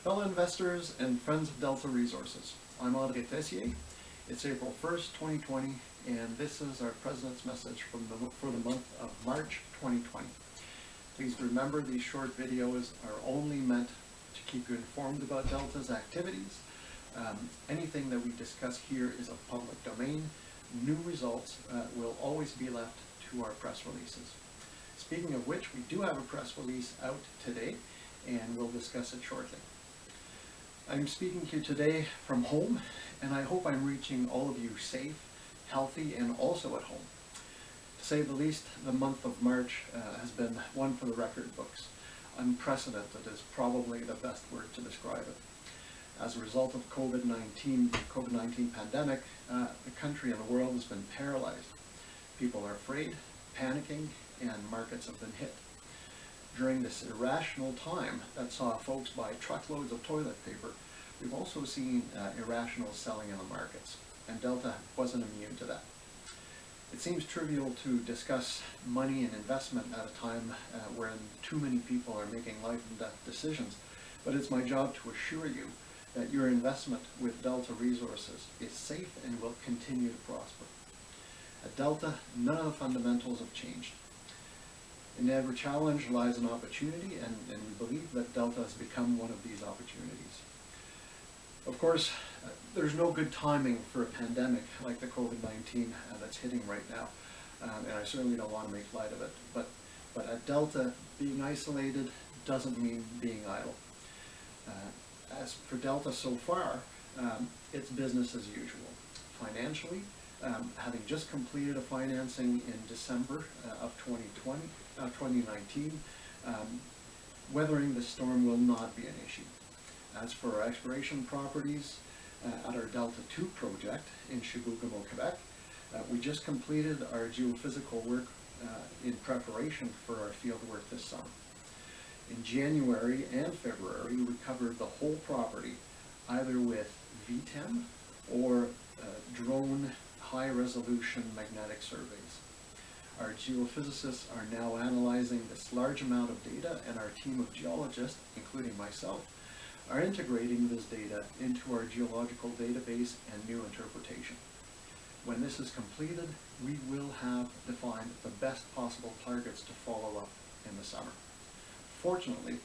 Fellow investors and friends of Delta Resources, I'm André Tessier. It's April 1st, 2020, and this is our President's message for the month of March 2020. Please remember these short videos are only meant to keep you informed about Delta's activities. Anything that we discuss here is of public domain. New results will always be left to our press releases. Speaking of which, we do have a press release out today, and we'll discuss it shortly. I'm speaking to you today from home, and I hope I'm reaching all of you safe, healthy, and also at home. To say the least, the month of March has been one for the record books. Unprecedented is probably the best word to describe it. As a result of COVID-19 pandemic, the country and the world has been paralyzed. People are afraid, panicking, and markets have been hit. During this irrational time that saw folks buy truckloads of toilet paper, we've also seen irrational selling in the markets, and Delta wasn't immune to that. It seems trivial to discuss money and investment at a time when too many people are making life and death decisions, but it's my job to assure you that your investment with Delta Resources is safe and will continue to prosper. At Delta, none of the fundamentals have changed. In every challenge lies an opportunity, and we believe that Delta has become one of these opportunities. Of course, there's no good timing for a pandemic like the COVID-19 that's hitting right now, and I certainly don't want to make light of it. But at Delta, being isolated doesn't mean being idle. As for Delta so far, it's business as usual. Financially, having just completed a financing in December of 2019, weathering the storm will not be an issue. As for our exploration properties at our Delta 2 project in Chibougamau, Quebec, we just completed our geophysical work in preparation for our field work this summer. In January and February, we covered the whole property, either with VTEM or drone high-resolution magnetic surveys. Our geophysicists are now analyzing this large amount of data, and our team of geologists, including myself, are integrating this data into our geological database and new interpretation. When this is completed, we will have defined the best possible targets to follow up in the summer. Fortunately,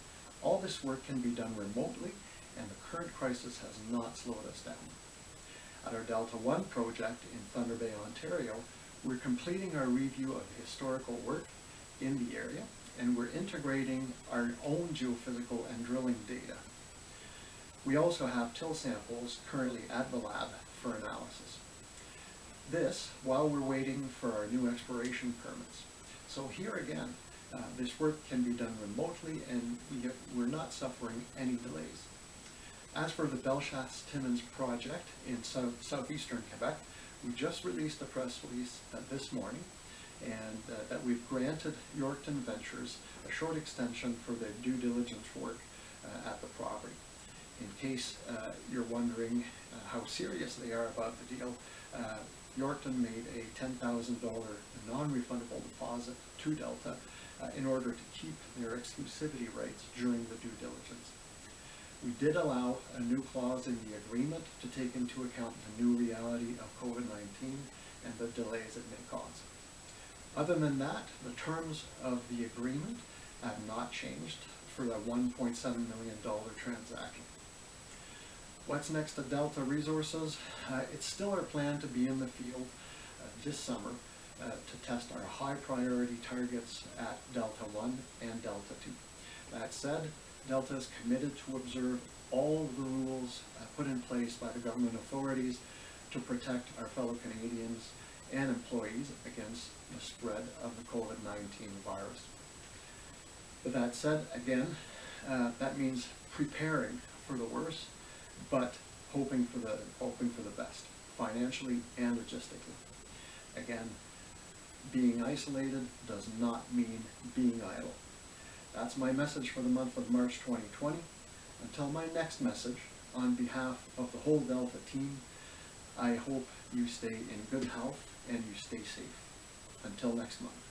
all this work can be done remotely, and the current crisis has not slowed us down. At our Delta 1 project in Thunder Bay, Ontario, we're completing our review of historical work in the area, and we're integrating our own geophysical and drilling data. We also have till samples currently at the lab for analysis. This while we're waiting for our new exploration permits. So here again, this work can be done remotely, and we're not suffering any delays. As for the Bellechasse-Timmins project in southeastern Quebec, we just released a press release this morning, and that we've granted Yorkton Ventures a short extension for their due diligence work at the property. In case you're wondering how serious they are about the deal, Yorkton made a $10,000 non-refundable deposit to Delta in order to keep their exclusivity rights during the due diligence. We did allow a new clause in the agreement to take into account the new reality of COVID-19 and the delays it may cause. Other than that, the terms of the agreement have not changed for the $1.7 million transaction. What's next at Delta Resources? It's still our plan to be in the field this summer to test our high priority targets at Delta 1 and Delta 2. That said, Delta is committed to observe all of the rules put in place by the government authorities to protect our fellow Canadians and employees against the spread of the COVID-19 virus. With that said, again, that means preparing for the worst, but hoping for the best, financially and logistically. Again, being isolated does not mean being idle. That's my message for the month of March 2020. Until my next message, on behalf of the whole Delta team, I hope you stay in good health and you stay safe. Until next month.